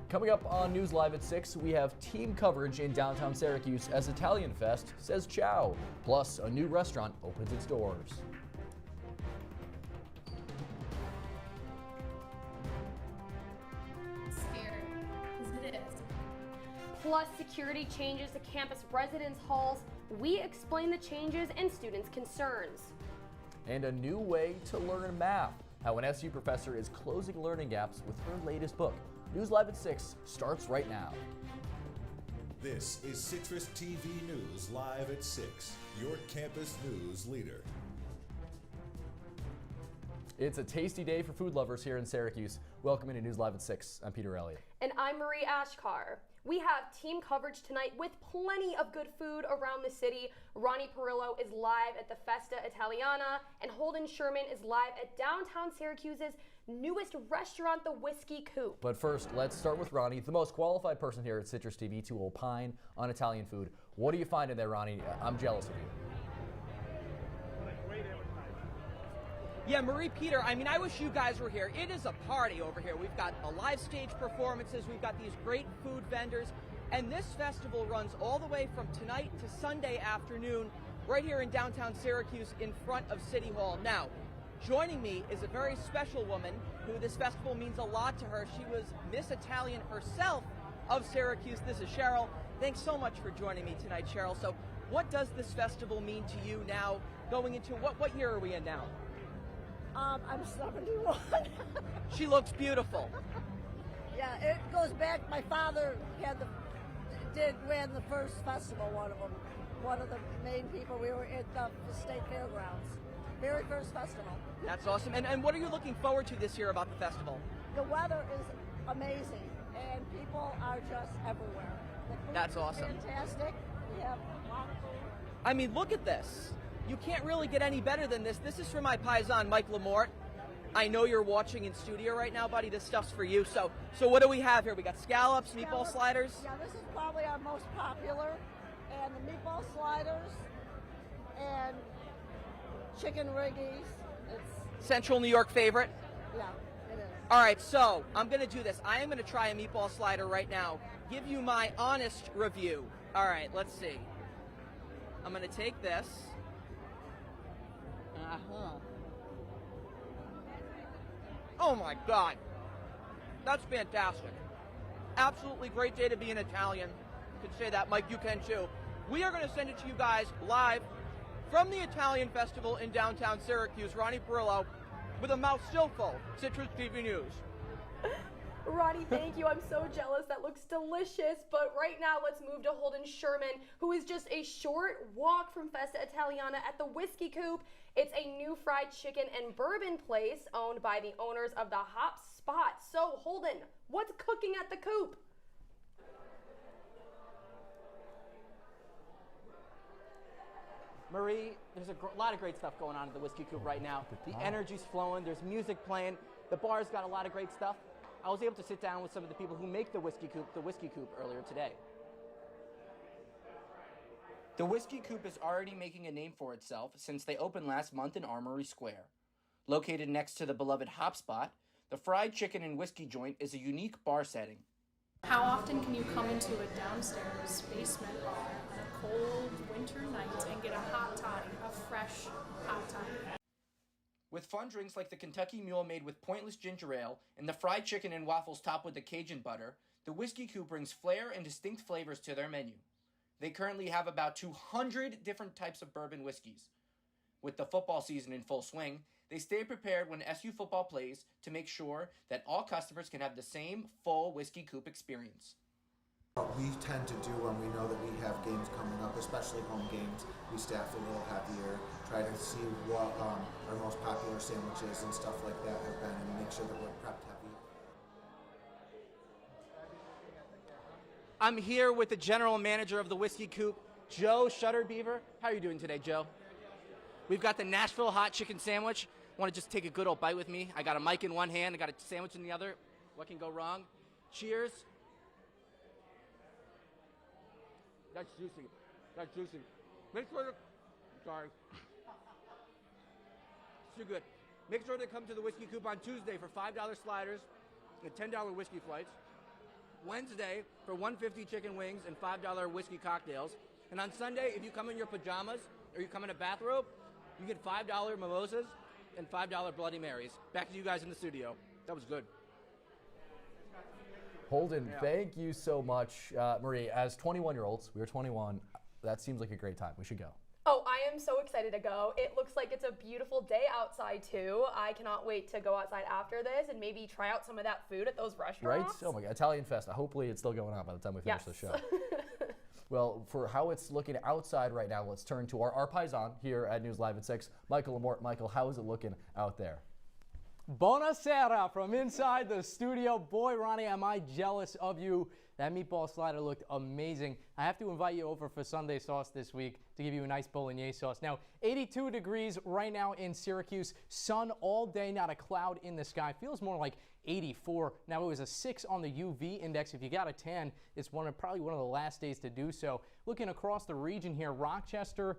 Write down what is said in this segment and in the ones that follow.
Coming up on News Live at 6, we have team coverage in downtown Syracuse as Italian Fest says ciao. Plus, a new restaurant opens its doors. Scared, because it is. Plus, security changes to campus residence halls. We explain the changes and students' concerns. And a new way to learn math. How an SU professor is closing learning gaps with her latest book. News Live at 6 starts right now. This is CitrusTV News Live at 6, your campus news leader. It's a tasty day for food lovers here in Syracuse. Welcome into News Live at 6. I'm Peter Elliot. And I'm Marie Achkar. We have team coverage tonight with plenty of good food around the city. Ronnie Perillo is live at the Festa Italiana, and Holden Sherman is live at downtown Syracuse's newest restaurant, the Whiskey Coop. But first, let's start with Ronnie, the most qualified person here at Citrus TV to opine on Italian food. What do you find in there, Ronnie? I'm jealous of you. Yeah, Marie, Peter, I mean, I wish you guys were here. It is a party over here. We've got live stage performances. We've got these great food vendors. And this festival runs all the way from tonight to Sunday afternoon right here in downtown Syracuse in front of City Hall. Now, joining me is a very special woman who this festival means a lot to her. She was Miss Italian herself of Syracuse. This is Cheryl. Thanks so much for joining me tonight, Cheryl. So what does this festival mean to you now going into what year are we in now? I'm 71. She looks beautiful. Yeah, it goes back. My father ran the first festival. One of the main people. We were at the state fairgrounds. Very first festival. That's awesome. And what are you looking forward to this year about the festival? The weather is amazing, and people are just everywhere. The food That's is awesome. Fantastic. We have a lot of food. I mean, look at this. You can't really get any better than this. This is for my paisan, Mike Lamorte. I know you're watching in studio right now, buddy. This stuff's for you. So what do we have here? We got scallops, meatball sliders. Yeah, this is probably our most popular. And the meatball sliders and chicken riggies. It's Central New York favorite. Yeah, it is. All right, so I'm going to do this. I am going to try a meatball slider right now. Give you my honest review. All right, let's see. I'm going to take this. Oh my God, that's fantastic. Absolutely great day to be an Italian. You can say that, Mike, you can too. We are going to send it to you guys live from the Italian Festival in downtown Syracuse. Ronnie Perillo with a mouth still full. Citrus TV News. Ronnie, thank you. I'm so jealous. That looks delicious. But right now, let's move to Holden Sherman, who is just a short walk from Festa Italiana at the Whiskey Coop. It's a new fried chicken and bourbon place owned by the owners of the Hop Spot. So, Holden, what's cooking at the Coop? Marie, there's a lot of great stuff going on at the Whiskey Coop right now. The energy's flowing. There's music playing. The bar's got a lot of great stuff. I was able to sit down with some of the people who make the Whiskey Coop earlier today. The Whiskey Coop is already making a name for itself since they opened last month in Armory Square. Located next to the beloved Hop Spot, the fried chicken and whiskey joint is a unique bar setting. How often can you come into a downstairs basement bar on a cold winter night and get a hot toddy, a fresh hot toddy? With fun drinks like the Kentucky Mule made with pointless ginger ale and the fried chicken and waffles topped with the Cajun butter, the Whiskey Coop brings flair and distinct flavors to their menu. They currently have about 200 different types of bourbon whiskeys. With the football season in full swing, they stay prepared when SU football plays to make sure that all customers can have the same full Whiskey Coop experience. What we tend to do when we know that we have games coming up, especially home games, we staff a little heavier, try to see what our most popular sandwiches and stuff like that have been, and make sure that we're prepped heavy. I'm here with the general manager of the Whiskey Coop, Joe Shutterbeaver. How are you doing today, Joe? We've got the Nashville hot chicken sandwich. Want to just take a good old bite with me? I got a mic in one hand, I got a sandwich in the other. What can go wrong? Cheers. That's juicy. That's juicy. Make sure to, sorry. It's too good. Make sure to come to the Whiskey Coop on Tuesday for $5 sliders and $10 whiskey flights. Wednesday for $1.50 chicken wings and $5 whiskey cocktails. And on Sunday, if you come in your pajamas or you come in a bathrobe, you get $5 mimosas and $5 Bloody Marys. Back to you guys in the studio. That was good. Holden, thank you so much. Marie, as 21-year-olds, we were 21. That seems like a great time. We should go. Oh, I am so excited to go. It looks like it's a beautiful day outside, too. I cannot wait to go outside after this and maybe try out some of that food at those restaurants. Right? Oh my God, Italian Fest. Hopefully it's still going on by the time we finish the show. Well, for how it's looking outside right now, let's turn to our Paisan here at News Live at 6. Michael Lamorte. Michael, how is it looking out there? Buonasera from inside the studio. Boy, Ronnie, am I jealous of you. That meatball slider looked amazing. I have to invite you over for Sunday sauce this week to give you a nice bolognese sauce. Now, 82 degrees right now in Syracuse. Sun all day, not a cloud in the sky. Feels more like 84. Now, it was a 6 on the UV index. If you got a tan, it's probably one of the last days to do so. Looking across the region here, Rochester,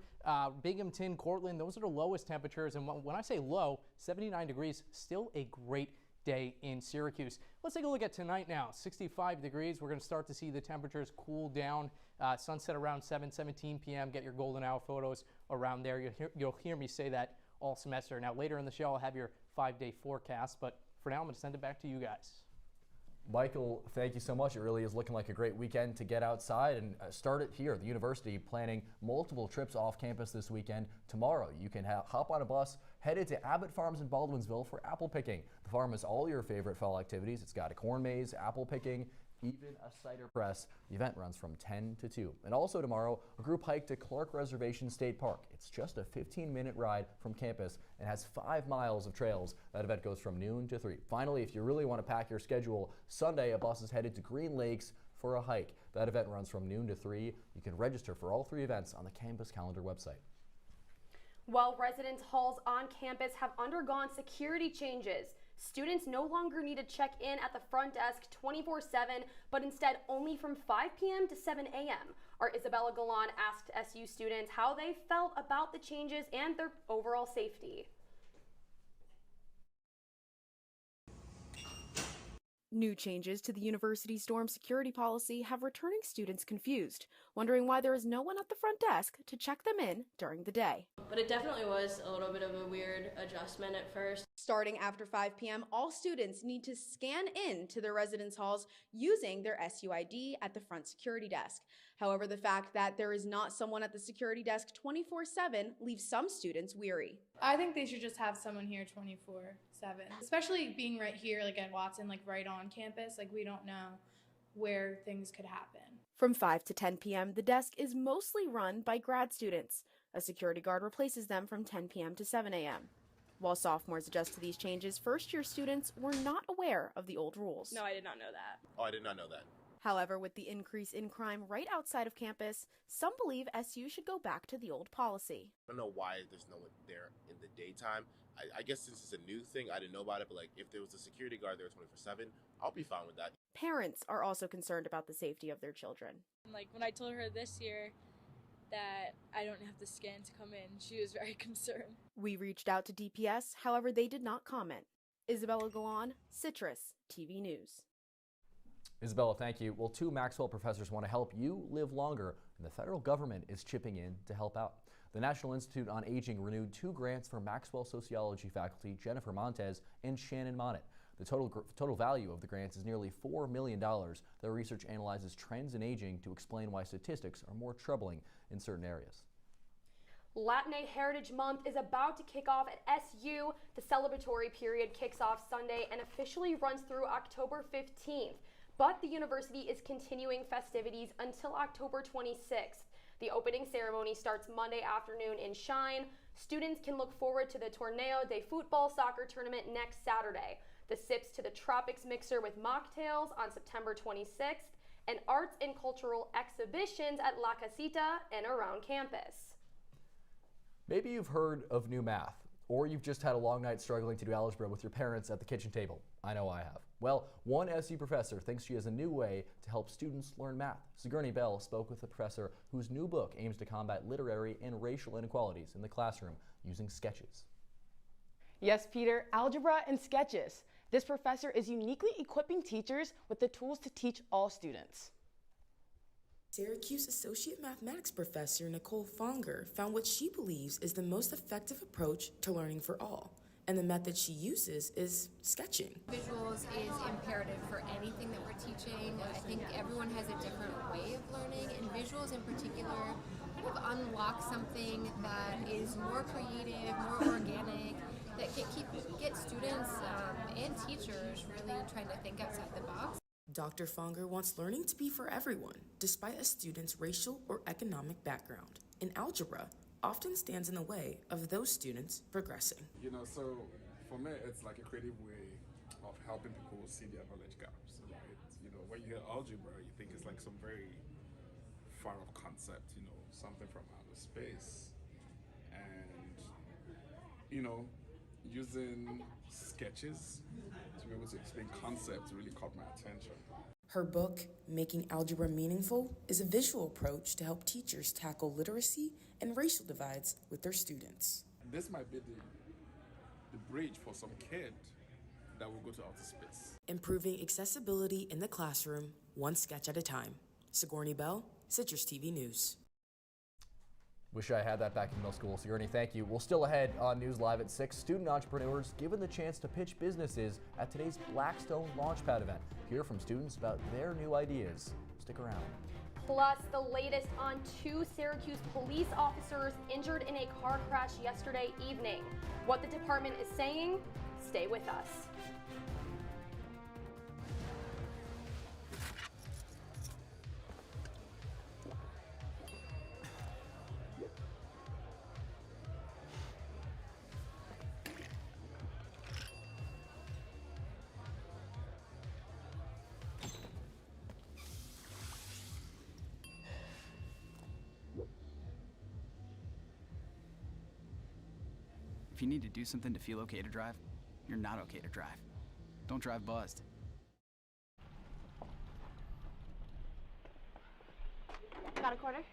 Binghamton, Cortland, those are the lowest temperatures. And when I say low, 79 degrees, still a great day in Syracuse. Let's take a look at tonight now. 65 degrees. We're going to start to see the temperatures cool down. Sunset around 17 p.m. Get your golden hour photos around there. You'll hear me say that all semester. Now, later in the show, I'll have your 5-day forecast, but for now, I'm going to send it back to you guys. Michael, thank you so much. It really is looking like a great weekend to get outside and start it here. The university planning multiple trips off campus this weekend. Tomorrow, you can hop on a bus headed to Abbott Farms in Baldwinsville for apple picking. The farm has all your favorite fall activities. It's got a corn maze, apple picking, even a cider press. The event runs from 10 to 2. And also tomorrow, a group hike to Clark Reservation State Park. It's just a 15-minute ride from campus and has 5 miles of trails. That event goes from noon to 3. Finally, if you really want to pack your schedule, Sunday a bus is headed to Green Lakes for a hike. That event runs from noon to 3. You can register for all 3 events on the campus calendar website. While residence halls on campus have undergone security changes, students no longer need to check in at the front desk 24/7, but instead only from 5 p.m. to 7 a.m. Our Isabella Galan asked SU students how they felt about the changes and their overall safety. New changes to the university's dorm security policy have returning students confused, wondering why there is no one at the front desk to check them in during the day. But it definitely was a little bit of a weird adjustment at first. Starting after 5 p.m., all students need to scan in to their residence halls using their SUID at the front security desk. However, the fact that there is not someone at the security desk 24/7 leaves some students weary. I think they should just have someone here 24/7, especially being right here, like at Watson, like right on campus. Like we don't know where things could happen. From 5 to 10 p.m., the desk is mostly run by grad students. A security guard replaces them from 10 p.m. to 7 a.m. While sophomores adjust to these changes, first-year students were not aware of the old rules. No, I did not know that. Oh, I did not know that. However, with the increase in crime right outside of campus, some believe SU should go back to the old policy. I don't know why there's no one there in the daytime. I guess since it's a new thing, I didn't know about it, but like if there was a security guard there 24/7, I'll be fine with that. Parents are also concerned about the safety of their children. Like when I told her this year that I don't have to scan to come in, she was very concerned. We reached out to DPS, however, they did not comment. Isabella Galan, Citrus TV News. Isabella, thank you. Well, 2 Maxwell professors want to help you live longer, and the federal government is chipping in to help out. The National Institute on Aging renewed 2 grants for Maxwell sociology faculty Jennifer Montez and Shannon Monnet. The total value of the grants is nearly $4 million. Their research analyzes trends in aging to explain why statistics are more troubling in certain areas. Latinx Heritage Month is about to kick off at SU. The celebratory period kicks off Sunday and officially runs through October 15th. But the university is continuing festivities until October 26th. The opening ceremony starts Monday afternoon in Shine. Students can look forward to the Torneo de Football soccer tournament next Saturday, the Sips to the Tropics mixer with mocktails on September 26th, and arts and cultural exhibitions at La Casita and around campus. Maybe you've heard of new math, or you've just had a long night struggling to do algebra with your parents at the kitchen table. I know I have. Well, one SU professor thinks she has a new way to help students learn math. Sigourney Bell spoke with the professor whose new book aims to combat literary and racial inequalities in the classroom using sketches. Yes, Peter, algebra and sketches. This professor is uniquely equipping teachers with the tools to teach all students. Syracuse Associate Mathematics Professor Nicole Fonger found what she believes is the most effective approach to learning for all. And the method she uses is sketching. Visuals is imperative for anything that we're teaching. I think everyone has a different way of learning, and visuals in particular kind of unlock something that is more creative, more organic, that get students and teachers really trying to think outside the box. Dr. Fonger wants learning to be for everyone, despite a student's racial or economic background. And algebra often stands in the way of those students progressing. So for me, it's like a creative way of helping people see their knowledge gaps, right? When you hear algebra, you think it's like some very far off concept, something from outer space. And, using sketches to be able to explain concepts really caught my attention. Her book, Making Algebra Meaningful, is a visual approach to help teachers tackle literacy and racial divides with their students. This might be the bridge for some kid that will go to outer space. Improving accessibility in the classroom, one sketch at a time. Sigourney Bell, CitrusTV News. Wish I had that back in middle school. Sigourney, thank you. We're still ahead on News Live at 6. Student entrepreneurs given the chance to pitch businesses at today's Blackstone Launchpad event. Hear from students about their new ideas. Stick around. Plus, the latest on 2 Syracuse police officers injured in a car crash yesterday evening. What the department is saying? Stay with us. If you need to do something to feel okay to drive, you're not okay to drive. Don't drive buzzed. Got a quarter?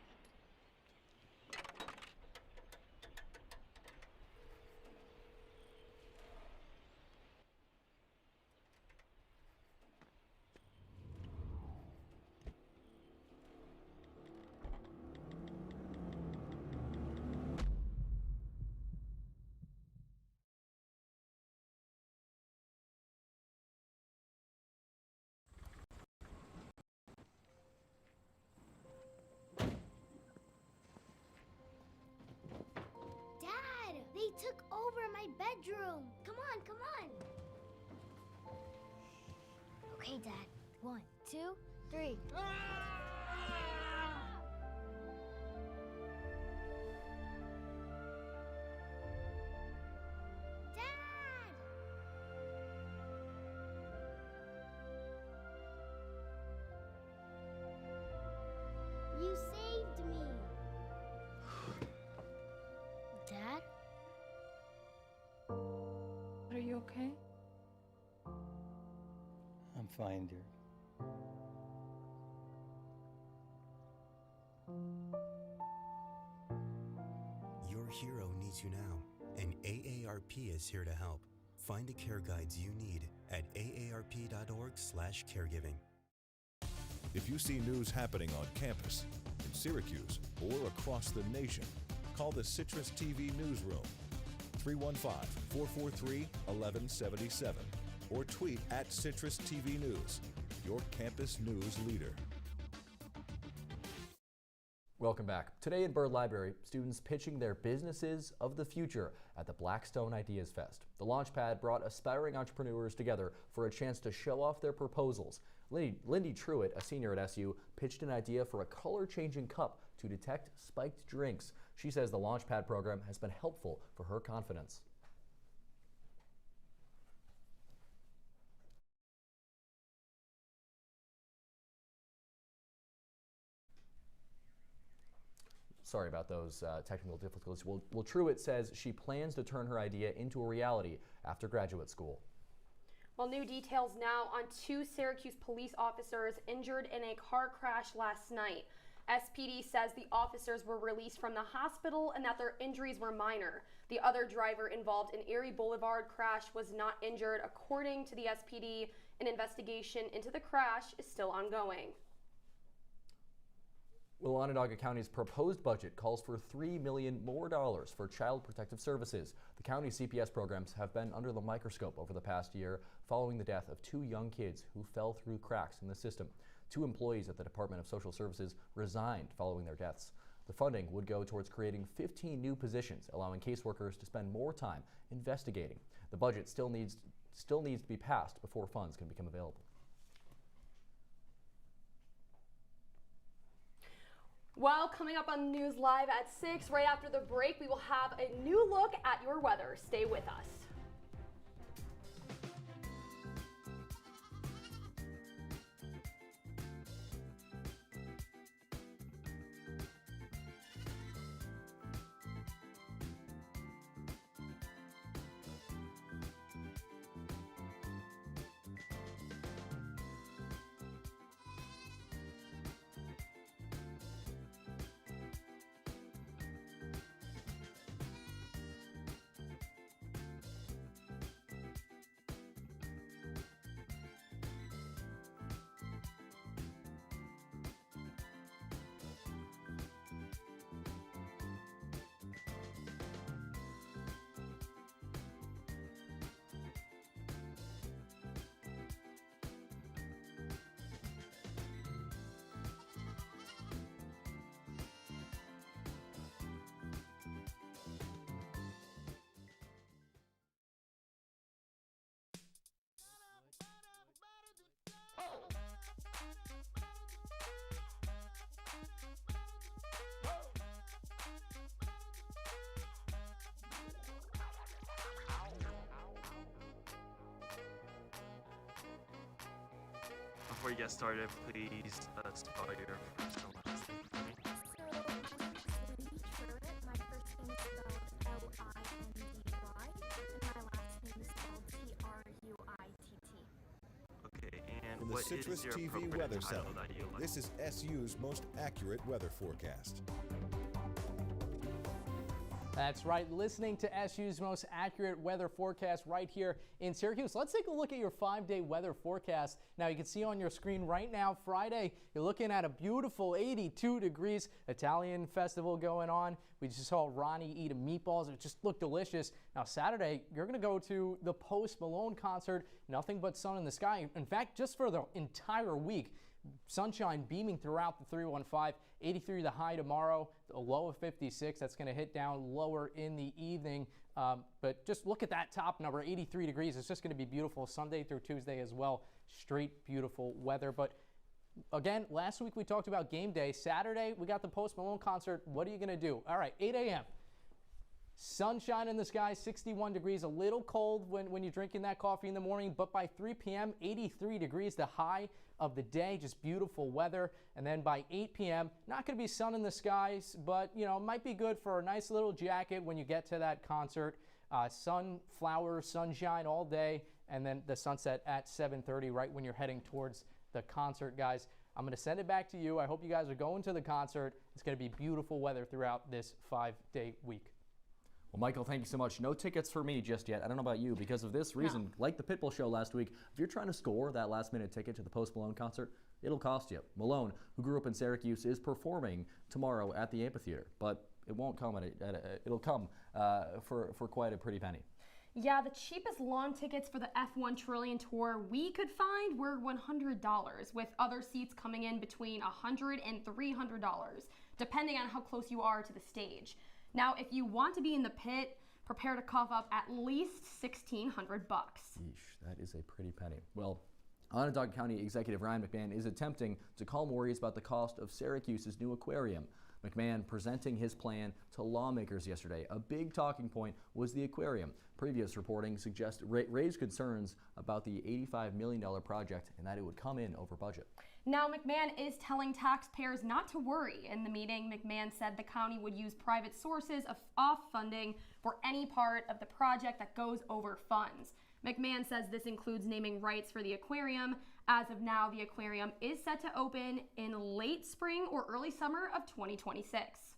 They took over my bedroom. Come on, come on. Okay, Dad. 1, 2, 3. Dad! You saved me. Dad? Are you okay? I'm fine, dear. Your hero needs you now, and AARP is here to help. Find the care guides you need at aarp.org/caregiving. If you see news happening on campus, in Syracuse, or across the nation, call the Citrus TV newsroom, 315-443-1177, or tweet at Citrus TV News, your campus news leader. Welcome back. Today in Bird Library, students pitching their businesses of the future at the Blackstone Ideas Fest. The Launchpad brought aspiring entrepreneurs together for a chance to show off their proposals. Lindy Truitt, a senior at SU, pitched an idea for a color-changing cup to detect spiked drinks. She says the Launchpad program has been helpful for her confidence. Sorry about those technical difficulties. Well, Truitt says she plans to turn her idea into a reality after graduate school. Well, new details now on 2 Syracuse police officers injured in a car crash last night. SPD says the officers were released from the hospital and that their injuries were minor. The other driver involved in Erie Boulevard crash was not injured. According to the SPD, an investigation into the crash is still ongoing. Well, Onondaga County's proposed budget calls for $3 million more for child protective services. The county's CPS programs have been under the microscope over the past year following the death of 2 young kids who fell through cracks in the system. 2 employees at the Department of Social Services resigned following their deaths. The funding would go towards creating 15 new positions, allowing caseworkers to spend more time investigating. The budget still needs to be passed before funds can become available. Well, coming up on News Live at 6, right after the break, we will have a new look at your weather. Stay with us. Before you get started, please spell your first and last name. So, my name is Lindy. My first name is spelled Lindy, and my last name is spelled Truitt. Okay, and From the what Citrus is your TV appropriate Weather title Center, that you like? this is SU's most accurate weather forecast. That's right, listening to SU's most accurate weather forecast right here in Syracuse. Let's take a look at your 5-day weather forecast. Now, you can see on your screen right now, Friday, you're looking at a beautiful 82 degrees. Italian festival going on. We just saw Ronnie eat meatballs. It just looked delicious. Now, Saturday, you're going to go to the Post Malone concert. Nothing but sun in the sky. In fact, just for the entire week, sunshine beaming throughout the 315. 83 the high tomorrow, a low of 56. That's going to hit down lower in the evening. But just look at that top number, 83 degrees. It's just going to be beautiful Sunday through Tuesday as well. Straight beautiful weather. But again, last week we talked about game day. Saturday, we got the Post Malone concert. What are you going to do? All right, 8 a.m. Sunshine in the sky, 61 degrees, a little cold when you're drinking that coffee in the morning, but by 3 p.m., 83 degrees, the high of the day, just beautiful weather. And then by 8 p.m., not going to be sun in the skies, but, you know, might be good for a nice little jacket when you get to that concert. Sunflower, sunshine all day, and then the sunset at 7:30 right when you're heading towards the concert, guys. I'm going to send it back to you. I hope you guys are going to the concert. It's going to be beautiful weather throughout this 5-day week. Well, Michael, thank you so much. No tickets for me just yet. I don't know about you. Because of this reason, like the Pitbull show last week, if you're trying to score that last-minute ticket to the Post Malone concert, it'll cost you. Malone, who grew up in Syracuse, is performing tomorrow at the amphitheater, but it won't come it'll come for quite a pretty penny. Yeah, the cheapest lawn tickets for the F1 Trillion Tour we could find were $100, with other seats coming in between $100 and $300, depending on how close you are to the stage. Now, if you want to be in the pit, prepare to cough up at least $1,600. Yeesh, that is a pretty penny. Well, Onondaga County Executive Ryan McMahon is attempting to calm worries about the cost of Syracuse's new aquarium. McMahon presenting his plan to lawmakers yesterday. A big talking point was the aquarium. Previous reporting suggests raised concerns about the $85 million project and that it would come in over budget. Now, McMahon is telling taxpayers not to worry. In the meeting, McMahon said the county would use private sources of funding for any part of the project that goes over funds. McMahon says this includes naming rights for the aquarium. As of now, the aquarium is set to open in late spring or early summer of 2026.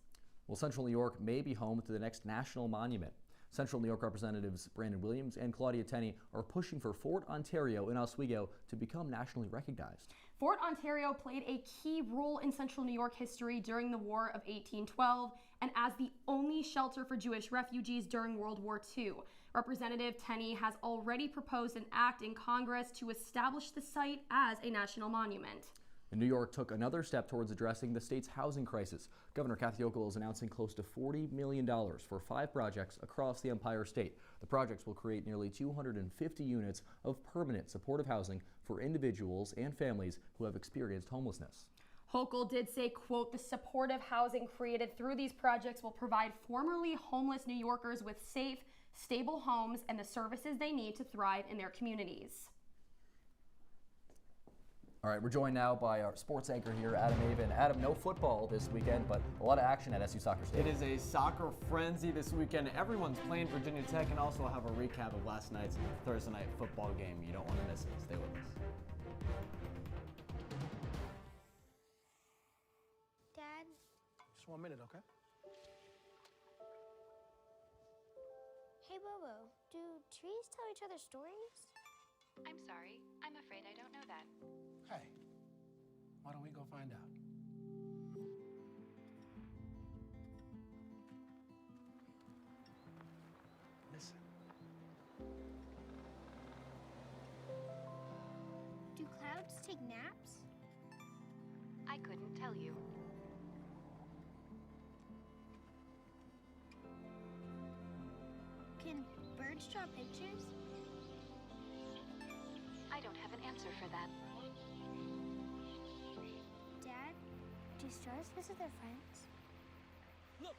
Well, Central New York may be home to the next national monument. Central New York Representatives Brandon Williams and Claudia Tenney are pushing for Fort Ontario in Oswego to become nationally recognized. Fort Ontario played a key role in Central New York history during the War of 1812 and as the only shelter for Jewish refugees during World War II. Representative Tenney has already proposed an act in Congress to establish the site as a national monument. And New York took another step towards addressing the state's housing crisis. Governor Kathy Hochul is announcing close to $40 million for 5 projects across the Empire State. The projects will create nearly 250 units of permanent supportive housing for individuals and families who have experienced homelessness. Hochul did say, quote, the supportive housing created through these projects will provide formerly homeless New Yorkers with safe, stable homes and the services they need to thrive in their communities. All right, we're joined now by our sports anchor here, Adam Avin. Adam, no football this weekend, but a lot of action at SU Soccer Stadium. It is a soccer frenzy this weekend. Everyone's playing Virginia Tech, and also have a recap of last night's Thursday night football game. You don't want to miss it. Stay with us. Dad? Just 1 minute, okay? Hey, Bobo, do trees tell each other stories? I'm sorry. I'm afraid I don't know that. Hey, why don't we go find out? Listen. Do clouds take naps? I couldn't tell you. Can birds draw pictures? I don't have an answer for that. Dad, do stars visit their friends? Look!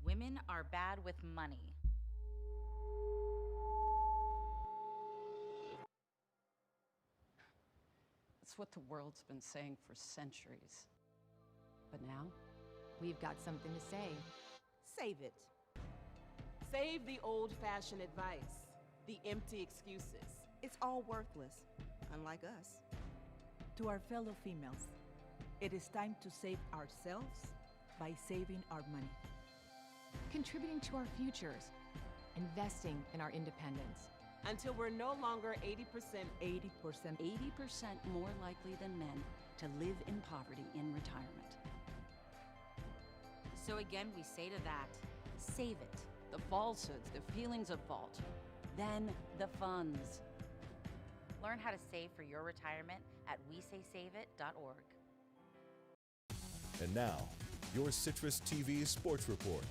Women are bad with money. That's what the world's been saying for centuries. But now, we've got something to say. Save it. Save the old-fashioned advice, the empty excuses. It's all worthless, unlike us. To our fellow females, it is time to save ourselves by saving our money. Contributing to our futures, investing in our independence. Until we're no longer 80% more likely than men to live in poverty in retirement. So again, we say to that, save it. The falsehoods, the feelings of fault, then the funds. Learn how to save for your retirement at wesaysaveit.org. And now, your CitrusTV Sports Report.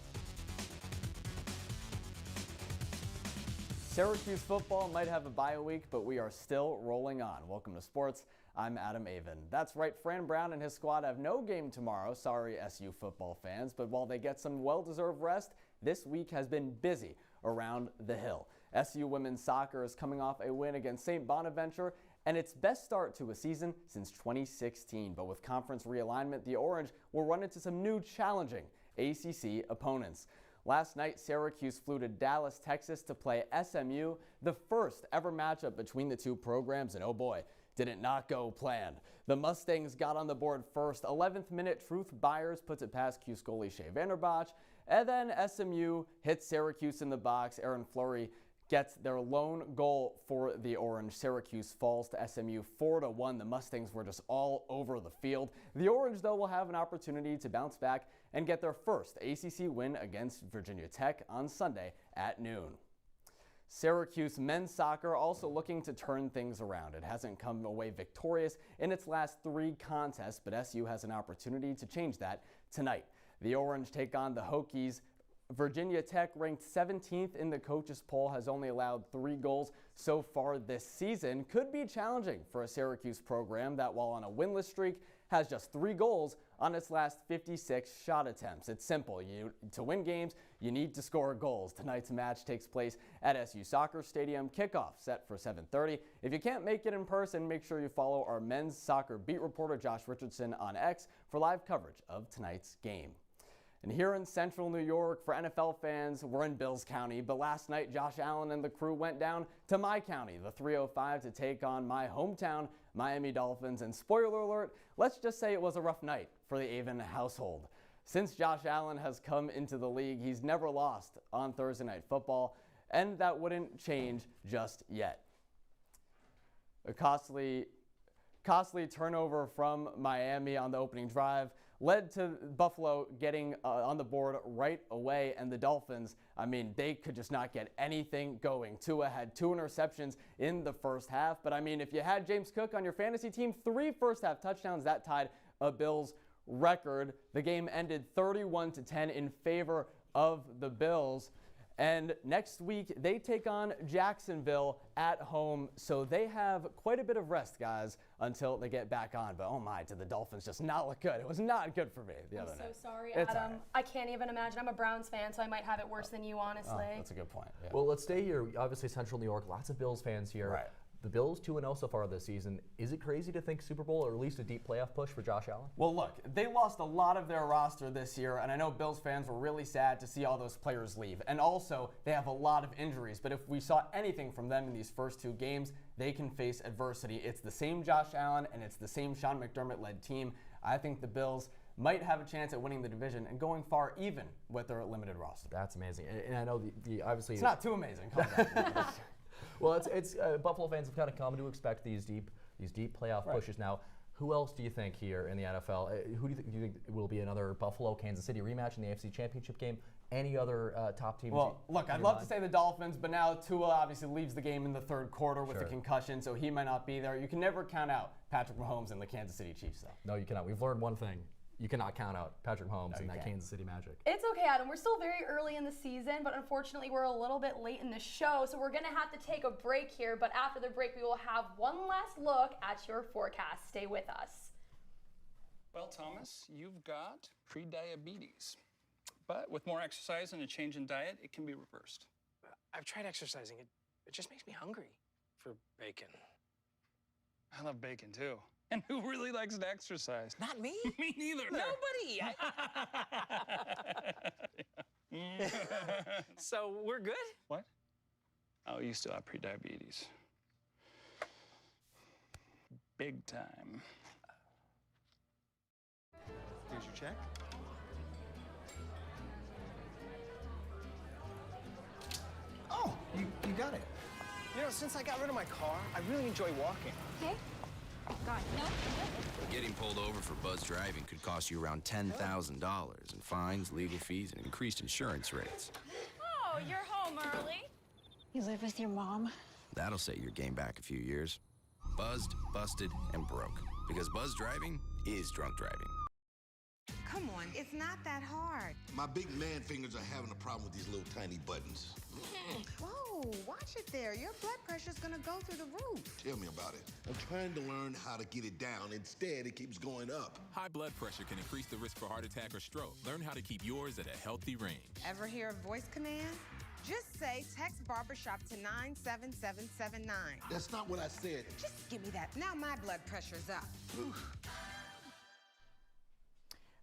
Syracuse football might have a bye week, but we are still rolling on. Welcome to sports. I'm Adam Avin. That's right, Fran Brown and his squad have no game tomorrow. Sorry, SU football fans, but while they get some well-deserved rest, this week has been busy around the Hill. SU women's soccer is coming off a win against St. Bonaventure and its best start to a season since 2016. But with conference realignment, the Orange will run into some new challenging ACC opponents. Last night, Syracuse flew to Dallas, Texas to play SMU, the first ever matchup between the two programs, and oh boy, did it not go planned. The Mustangs got on the board first. 11th minute, Truth Byers puts it past Cuse goalie Shea Vanderbach, and then SMU hits Syracuse in the box. Aaron Fleury gets their lone goal for the Orange. Syracuse falls to SMU 4-1. The Mustangs were just all over the field. The Orange, though, will have an opportunity to bounce back and get their first ACC win against Virginia Tech on Sunday at noon. Syracuse men's soccer also looking to turn things around. It hasn't come away victorious in its last 3 contests, but SU has an opportunity to change that tonight. The Orange take on the Hokies. Virginia Tech, ranked 17th in the coaches poll, has only allowed 3 goals so far this season. Could be challenging for a Syracuse program that, while on a winless streak, has just 3 goals on its last 56 shot attempts. It's simple. To win games, you need to score goals. Tonight's match takes place at SU Soccer Stadium. Kickoff set for 7:30. If you can't make it in person, make sure you follow our men's soccer beat reporter Josh Richardson on X for live coverage of tonight's game. And here in central New York, for NFL fans, we're in Bills County. But last night, Josh Allen and the crew went down to my county, the 305, to take on my hometown, Miami Dolphins. And spoiler alert, let's just say it was a rough night for the Avin household. Since Josh Allen has come into the league, he's never lost on Thursday Night Football, and that wouldn't change just yet. A costly turnover from Miami on the opening drive led to Buffalo getting on the board right away, and the Dolphins, I mean, they could just not get anything going. Tua had 2 interceptions in the first half, but I mean, if you had James Cook on your fantasy team, 3 first-half touchdowns, that tied a Bills record. The game ended 31-10 in favor of the Bills. And next week, they take on Jacksonville at home, so they have quite a bit of rest, guys, until they get back on. But oh my, did the Dolphins just not look good? It was not good for me the other night. I'm so sorry, It's Adam. all right. I can't even imagine. I'm a Browns fan, so I might have it worse than you, honestly. Oh, that's a good point. Yeah. Well, let's stay here. Obviously, Central New York, lots of Bills fans here. Right. The Bills 2-0 so far this season. Is it crazy to think Super Bowl or at least a deep playoff push for Josh Allen? Well, look, they lost a lot of their roster this year, and I know Bills fans were really sad to see all those players leave. And also, they have a lot of injuries, but if we saw anything from them in these first 2 games, they can face adversity. It's the same Josh Allen, and it's the same Sean McDermott-led team. I think the Bills might have a chance at winning the division and going far even with their limited roster. That's amazing. And I know the obviously... It's not too amazing. Calm down. Well, it's Buffalo fans have kind of come to expect these deep playoff pushes. Now, who else do you think here in the NFL? Who do you think will be another Buffalo-Kansas City rematch in the AFC Championship game? Any other top teams? Well, look, I'd love to say the Dolphins, but now Tua obviously leaves the game in the 3rd quarter with a concussion, so he might not be there. You can never count out Patrick Mahomes and the Kansas City Chiefs, though. No, you cannot. We've learned one thing. You cannot count out Patrick Mahomes and that Kansas City magic. It's okay, Adam. We're still very early in the season, but unfortunately we're a little bit late in the show, so we're going to have to take a break here. But after the break, we will have one last look at your forecast. Stay with us. Well, Thomas, you've got pre-diabetes. But with more exercise and a change in diet, it can be reversed. I've tried exercising. It just makes me hungry for bacon. I love bacon, too. And who really likes to exercise? Not me. Me neither. Nobody. So we're good? What? Oh, you still have pre-diabetes. Big time. Here's your check. Oh, you got it. You know, since I got rid of my car, I really enjoy walking. Okay. God, no. Getting pulled over for buzz driving could cost you around $10,000 in fines, legal fees, and increased insurance rates. Oh, you're home early. You live with your mom? That'll set your game back a few years. Buzzed, busted, and broke. Because buzz driving is drunk driving. Come on, it's not that hard. My big man fingers are having a problem with these little tiny buttons. Whoa, watch it there. Your blood pressure's gonna go through the roof. Tell me about it. I'm trying to learn how to get it down. Instead, it keeps going up. High blood pressure can increase the risk for heart attack or stroke. Learn how to keep yours at a healthy range. Ever hear a voice command? Just say text barbershop to 97779. That's not what I said. Just give me that. Now my blood pressure's up.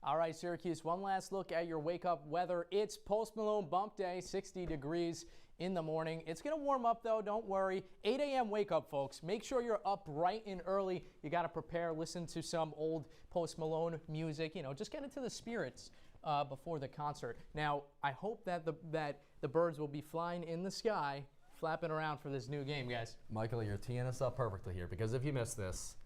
All right, Syracuse, one last look at your wake-up weather. It's Post Malone bump day, 60 degrees in the morning. It's going to warm up, though. Don't worry. 8 a.m. wake-up, folks. Make sure you're up bright and early. You got to prepare, listen to some old Post Malone music. You know, just get into the spirits before the concert. Now, I hope that the birds will be flying in the sky, flapping around for this new game, guys. Michael, you're teeing us up perfectly here, because if you miss this,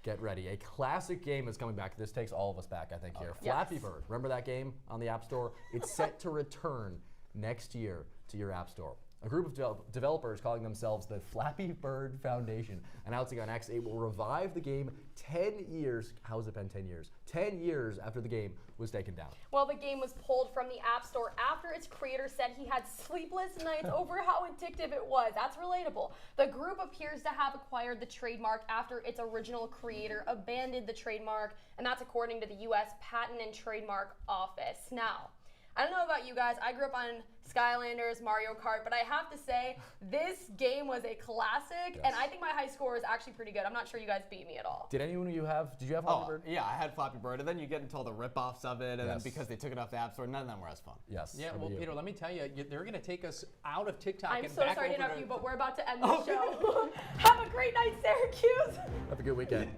get ready. A classic game is coming back. This takes all of us back, I think, here. Flappy Bird. Remember that game on the App Store? It's set to return next year to your App Store. A group of developers calling themselves the Flappy Bird Foundation announcing on X it will revive the game 10 years. How has it been 10 years? 10 years after the game was taken down. Well, the game was pulled from the App Store after its creator said he had sleepless nights over how addictive it was. That's relatable. The group appears to have acquired the trademark after its original creator abandoned the trademark, and that's according to the U.S. Patent and Trademark Office. Now, I don't know about you guys. I grew up on Skylanders, Mario Kart, but I have to say, this game was a classic, and I think my high score is actually pretty good. I'm not sure you guys beat me at all. Did anyone of you have, did you have Flappy Bird? Yeah, I had Flappy Bird, and then you get into all the rip-offs of it, and then because they took it off the App Store, none of them were as fun. Yes. Yeah, well, Peter, let me tell you, they're going to take us out of TikTok I'm and so back sorry to over interrupt to you, but we're about to end the show. Have a great night, Syracuse. Have a good weekend.